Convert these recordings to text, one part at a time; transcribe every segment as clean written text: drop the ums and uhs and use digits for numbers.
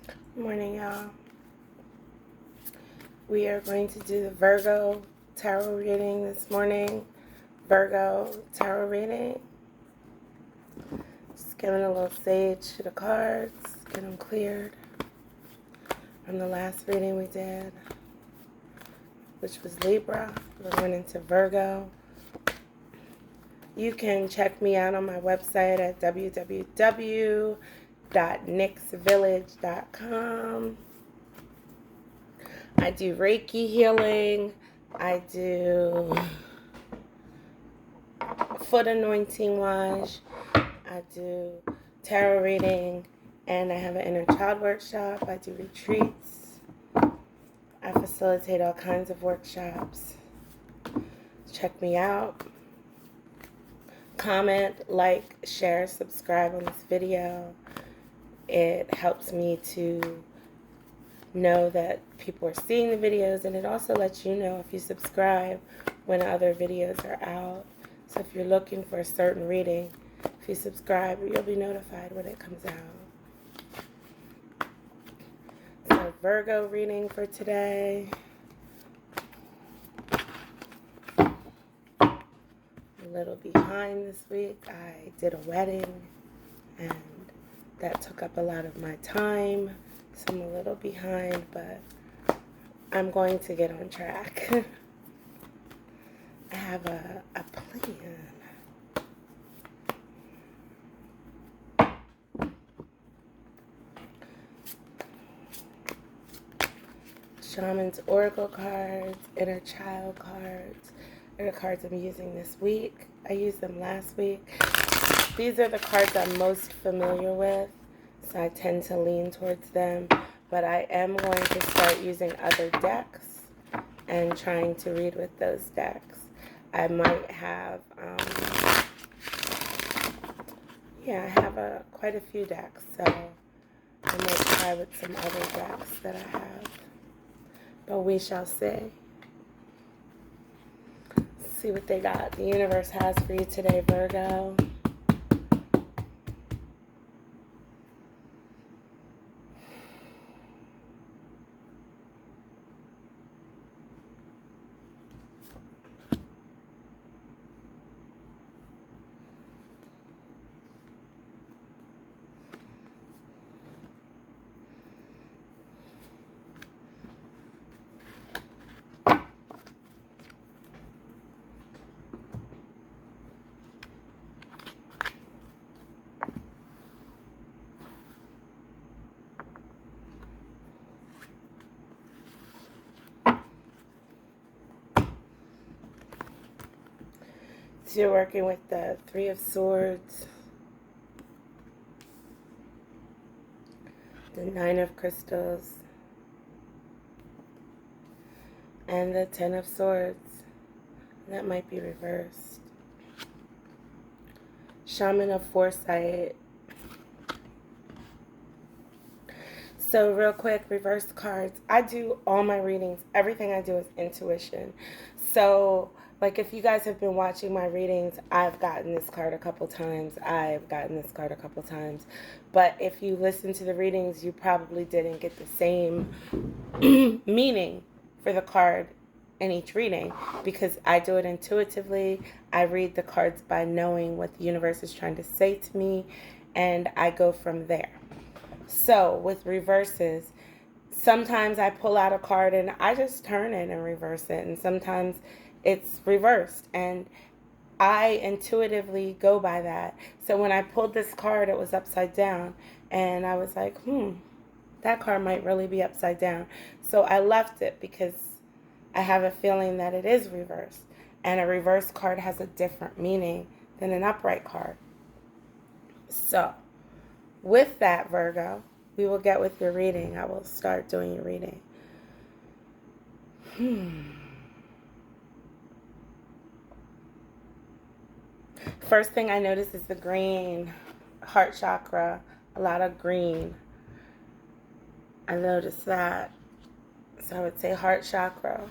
Good morning, y'all. We are going to do the Virgo tarot reading this morning. Virgo tarot reading. Just giving a little sage to the cards, get them cleared from the last reading we did, which was Libra. We're going into Virgo. You can check me out on my website at www.nixvillage.com. I do Reiki healing. I do foot anointing wash. I do tarot reading. And I have an inner child workshop. I do retreats. I facilitate all kinds of workshops. Check me out. Comment, like, share, subscribe on this video. It helps me to know that people are seeing the videos, and it also lets you know if you subscribe when other videos are out. So if you're looking for a certain reading, if you subscribe, you'll be notified when it comes out. So Virgo reading for today. A little behind this week. I did a wedding and that took up a lot of my time. So I'm a little behind, but I'm going to get on track. I have a plan. Shaman's Oracle cards, Inner Child cards are the cards I'm using this week. I used them last week. These are the cards I'm most familiar with, so I tend to lean towards them. But I am going to start using other decks and trying to read with those decks. I might have, I have quite a few decks, so I might try with some other decks that I have. But we shall see. See what they got. The universe has for you today, Virgo. So you're working with the Three of Swords, the Nine of Crystals, and the Ten of Swords. That might be reversed. Shaman of Foresight. So real quick, reverse cards. I do all my readings. Everything I do is intuition. So like if you guys have been watching my readings, I've gotten this card a couple times. But if you listen to the readings, you probably didn't get the same meaning for the card in each reading because I do it intuitively. I read the cards by knowing what the universe is trying to say to me, and I go from there. So with reverses, sometimes I pull out a card and I just turn it and reverse it, and sometimes it's reversed, and I intuitively go by that. So when I pulled this card, it was upside down, and I was like, that card might really be upside down. So I left it because I have a feeling that it is reversed, and a reverse card has a different meaning than an upright card. So with that, Virgo, we will get with your reading. I will start doing your reading. First thing I notice is the green heart chakra. A lot of green. I noticed that. So I would say heart chakra.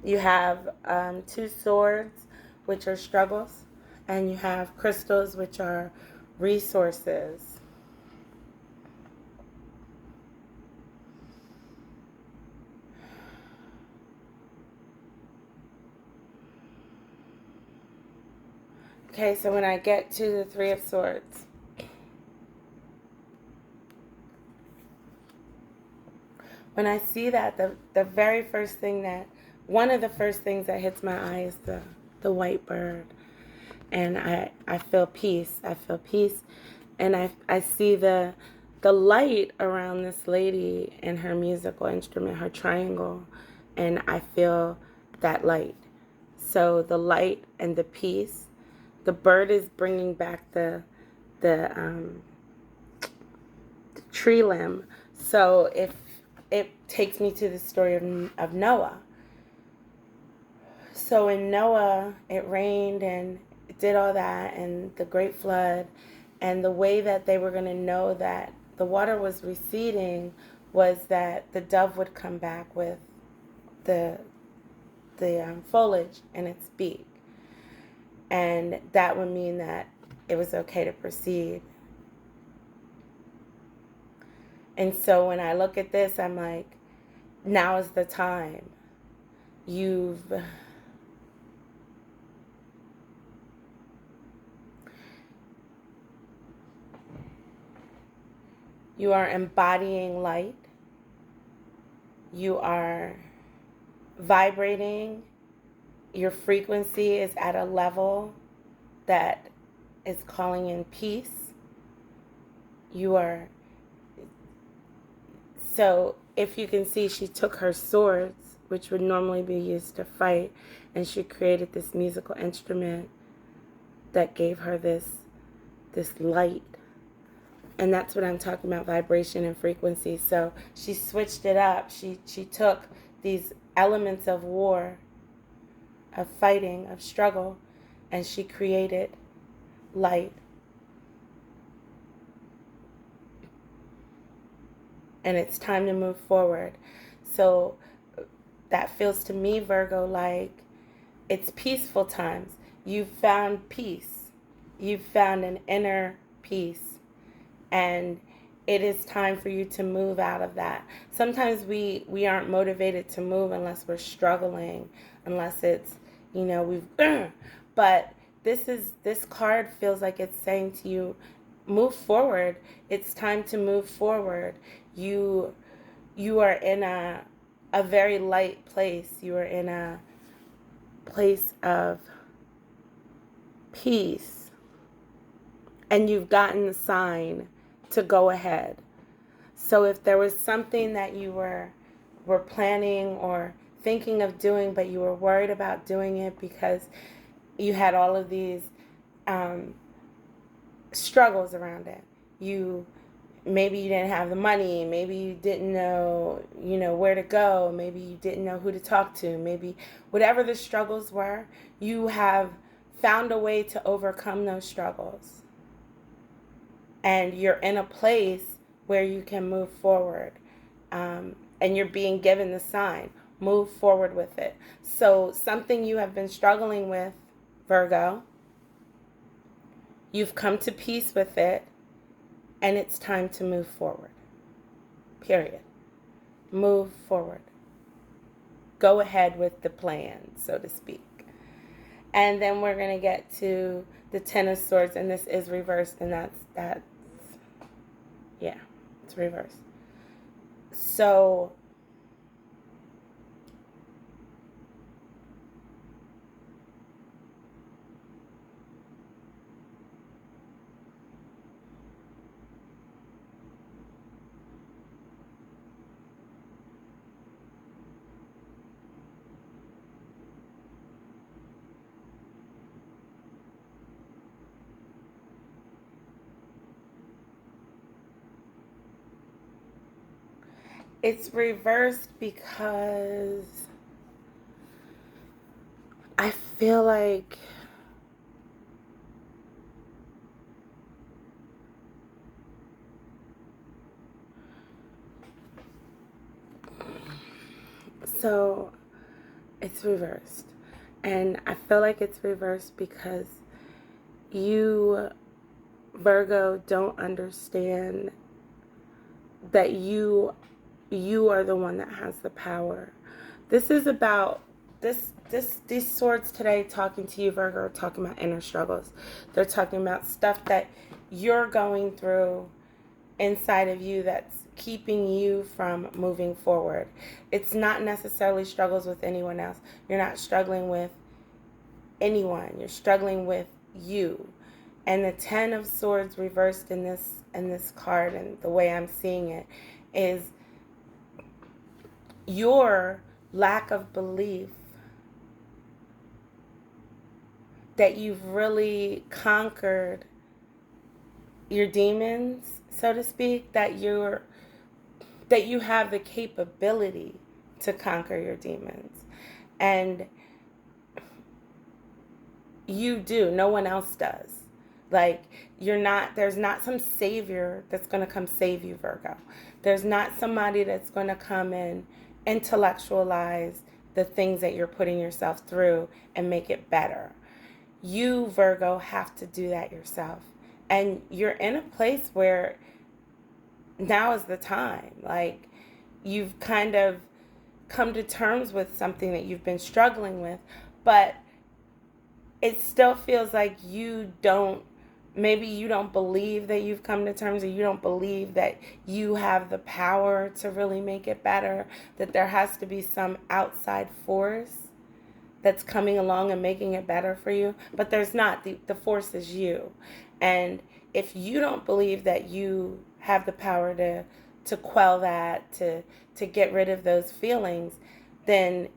You have two swords, which are struggles, and you have crystals, which are resources. Okay, so when I get to the Three of Swords, when I see that, the very first thing that, one of the first things that hits my eye is the white bird. And I feel peace. I feel peace. And I see the light around this lady and her musical instrument, her triangle. And I feel that light. So the light and the peace. The bird is bringing back the tree limb. So if it takes me to the story of Noah. So in Noah, it rained and it did all that, and the great flood, and the way that they were going to know that the water was receding was that the dove would come back with the foliage in its beak, and that would mean that it was okay to proceed. And so when I look at this, I'm like, now is the time. You are embodying light. You are vibrating. Your frequency is at a level that is calling in peace. You are. So if you can see, she took her swords, which would normally be used to fight, and she created this musical instrument that gave her this light. And that's what I'm talking about, vibration and frequency. So she switched it up. She took these elements of war, of fighting, of struggle, and she created light. And it's time to move forward. So that feels to me, Virgo, like it's peaceful times. You've found peace. You've found an inner peace. And it is time for you to move out of that. Sometimes we aren't motivated to move unless we're struggling, unless it's, we've, but this card feels like it's saying to you, move forward. It's time to move forward. You are in a very light place. You are in a place of peace. And you've gotten the sign to go ahead. So if there was something that you were planning or thinking of doing, but you were worried about doing it because you had all of these struggles around it. Maybe you didn't have the money, maybe you didn't know, where to go, maybe you didn't know who to talk to, maybe whatever the struggles were, you have found a way to overcome those struggles. And you're in a place where you can move forward. And you're being given the sign. Move forward with it. So something you have been struggling with, Virgo, you've come to peace with it, and it's time to move forward. Period. Move forward. Go ahead with the plan, so to speak. And then we're going to get to the Ten of Swords, and this is reversed, and that's yeah, it's reversed. So it's reversed because I feel like so it's reversed. And I feel like it's reversed because you Virgo, don't understand that you are the one that has the power. This is about these swords today talking to you, Virgo, are talking about inner struggles. They're talking about stuff that you're going through inside of you that's keeping you from moving forward. It's not necessarily struggles with anyone else. You're not struggling with anyone. You're struggling with you. And the 10 of Swords reversed in this card, and the way I'm seeing it, is your lack of belief that you've really conquered your demons, so to speak, that you have the capability to conquer your demons. And you do. No one else does. Like, there's not some savior that's going to come save you, Virgo. There's not somebody that's going to come and intellectualize the things that you're putting yourself through and make it better. You, Virgo, have to do that yourself. And you're in a place where now is the time. Like, you've kind of come to terms with something that you've been struggling with, but it still feels like maybe you don't believe that you've come to terms, or you don't believe that you have the power to really make it better, that there has to be some outside force that's coming along and making it better for you. But there's not. The force is you. And if you don't believe that you have the power to quell that, to get rid of those feelings, then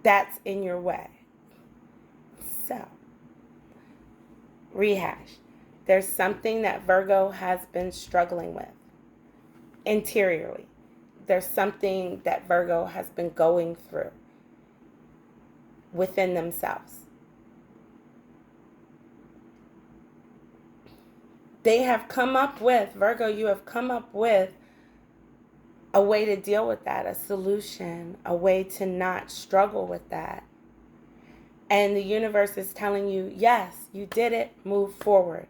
that's in your way. So, rehash. There's something that Virgo has been struggling with interiorly. There's something that Virgo has been going through within themselves. They have come up with, Virgo, you have come up with a way to deal with that, a solution, a way to not struggle with that. And the universe is telling you, yes, you did it, move forward.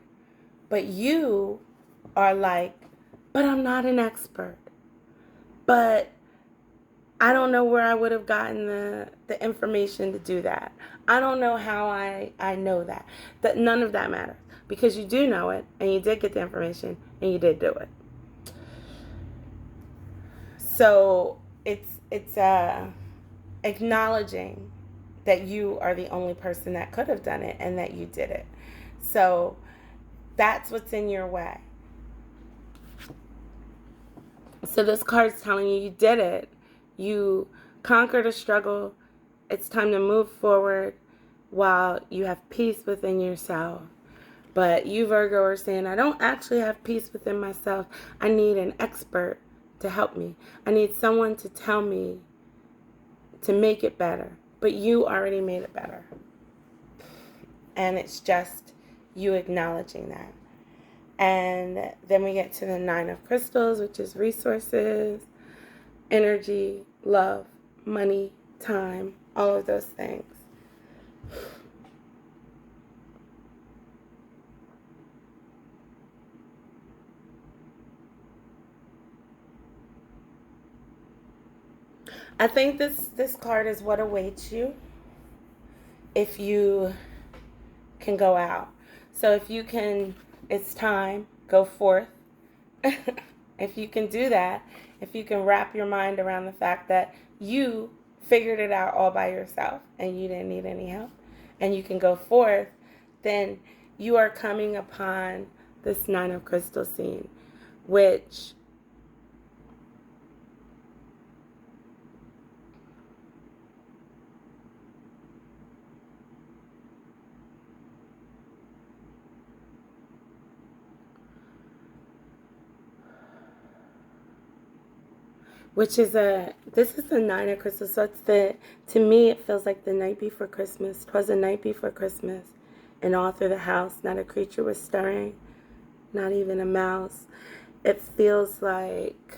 But you are like, but I'm not an expert. But I don't know where I would have gotten the information to do that. I don't know how I know that. None of that matters. Because you do know it, and you did get the information, and you did do it. So it's acknowledging that you are the only person that could have done it, and that you did it. So that's what's in your way. So this card's telling you did it. You conquered a struggle. It's time to move forward while you have peace within yourself. But you, Virgo, are saying, I don't actually have peace within myself. I need an expert to help me. I need someone to tell me to make it better. But you already made it better. And it's just you acknowledging that. And then we get to the 9 of Crystals, which is resources, energy, love, money, time, all of those things. I think this card is what awaits you if you can go out. So if you can, it's time, go forth. If you can do that, if you can wrap your mind around the fact that you figured it out all by yourself and you didn't need any help, and you can go forth, then you are coming upon this 9 of Crystals scene, which this is the 9 of Crystals. So to me, it feels like the night before Christmas. 'Twas the night before Christmas, and all through the house, not a creature was stirring, not even a mouse. It feels like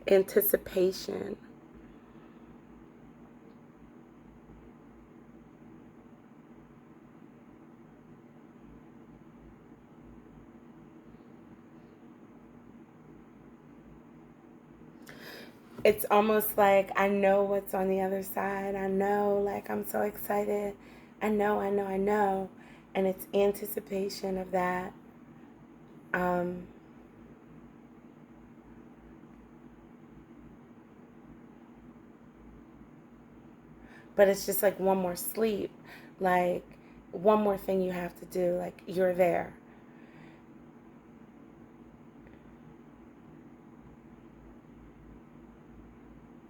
anticipation. it's almost like I know what's on the other side. I know, like, I'm so excited. I know. And it's anticipation of that. But it's just like one more sleep, like one more thing you have to do, like you're there.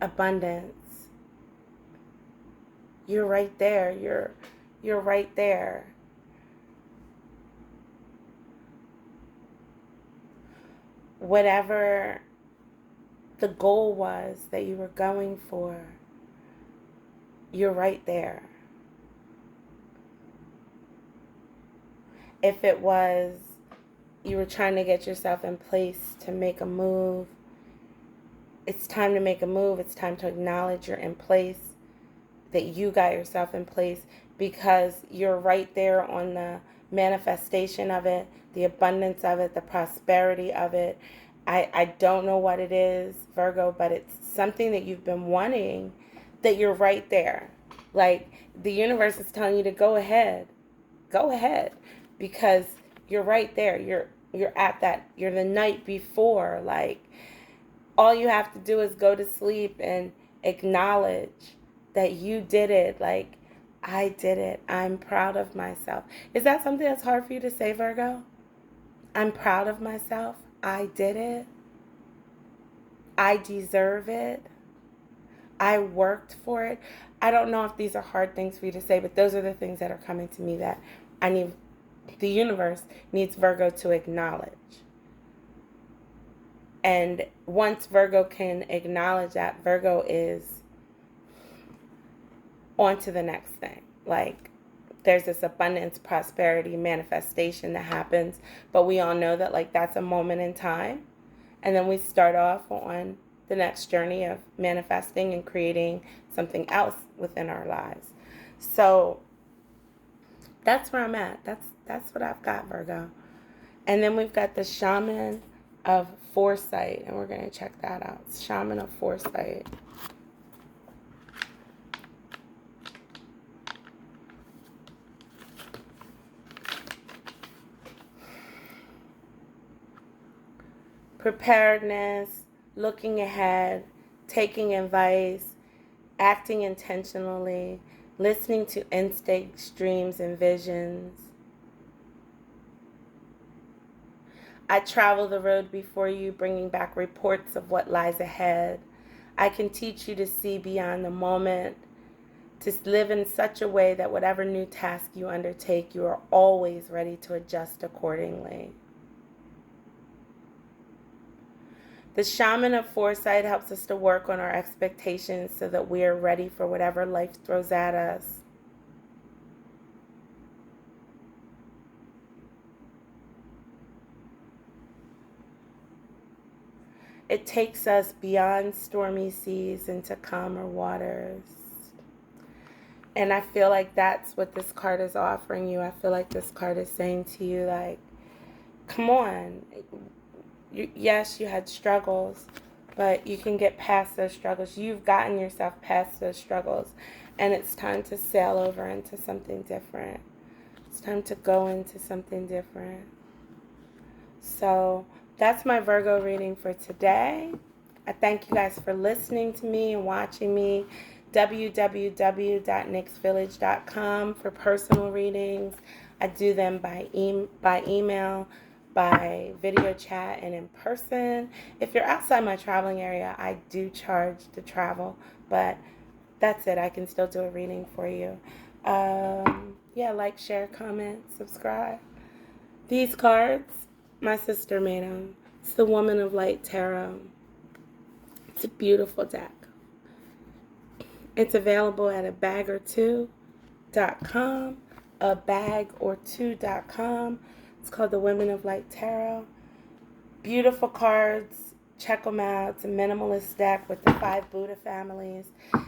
Abundance. You're right there. You're right there. Whatever the goal was that you were going for, you're right there. If it was you were trying to get yourself in place to make a move, it's time to make a move. It's time to acknowledge you're in place, that you got yourself in place, because you're right there on the manifestation of it, the abundance of it, the prosperity of it. I don't know what it is, Virgo, but it's something that you've been wanting, that you're right there. Like, the universe is telling you to go ahead, because you're right there. You're at that. You're the night before. Like, all you have to do is go to sleep and acknowledge that you did it. Like, I did it. I'm proud of myself. Is that something that's hard for you to say, Virgo? I'm proud of myself. I did it. I deserve it. I worked for it. I don't know if these are hard things for you to say, but those are the things that are coming to me that I need. The universe needs Virgo to acknowledge. And once Virgo can acknowledge that, Virgo is on to the next thing. Like, there's this abundance, prosperity, manifestation that happens, but we all know that, like, that's a moment in time. And then we start off on the next journey of manifesting and creating something else within our lives. So that's where I'm at. That's what I've got, Virgo. And then we've got the Shaman of Foresight, and we're going to check that out. Shaman of Foresight. Preparedness, looking ahead, taking advice, acting intentionally, listening to instincts, dreams, and visions. I travel the road before you, bringing back reports of what lies ahead. I can teach you to see beyond the moment, to live in such a way that whatever new task you undertake, you are always ready to adjust accordingly. The Shaman of Foresight helps us to work on our expectations so that we are ready for whatever life throws at us. It takes us beyond stormy seas into calmer waters. And I feel like that's what this card is offering you. I feel like this card is saying to you, like, come on. Yes, you had struggles, but you can get past those struggles. You've gotten yourself past those struggles, and it's time to sail over into something different. It's time to go into something different. So that's my Virgo reading for today. I thank you guys for listening to me and watching me. www.nixvillage.com for personal readings. I do them by email, by video chat, and in person. If you're outside my traveling area, I do charge to travel, but that's it. I can still do a reading for you. Yeah, like, share, comment, subscribe. These cards, my sister made them. It's the Woman of Light Tarot. It's a beautiful deck. It's available at abagor2.com, abagor2.com. It's called the Women of Light Tarot. Beautiful cards. Check them out. It's a minimalist deck with the 5 Buddha families.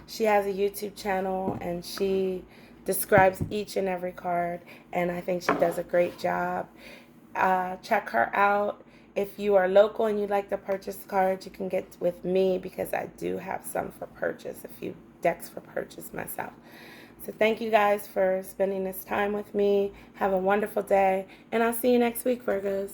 She has a YouTube channel, and she describes each and every card, and I think she does a great job. Check her out. If you are local and you'd like to purchase cards, you can get with me because I do have some for purchase, a few decks for purchase myself. So thank you guys for spending this time with me. Have a wonderful day, and I'll see you next week, Virgos.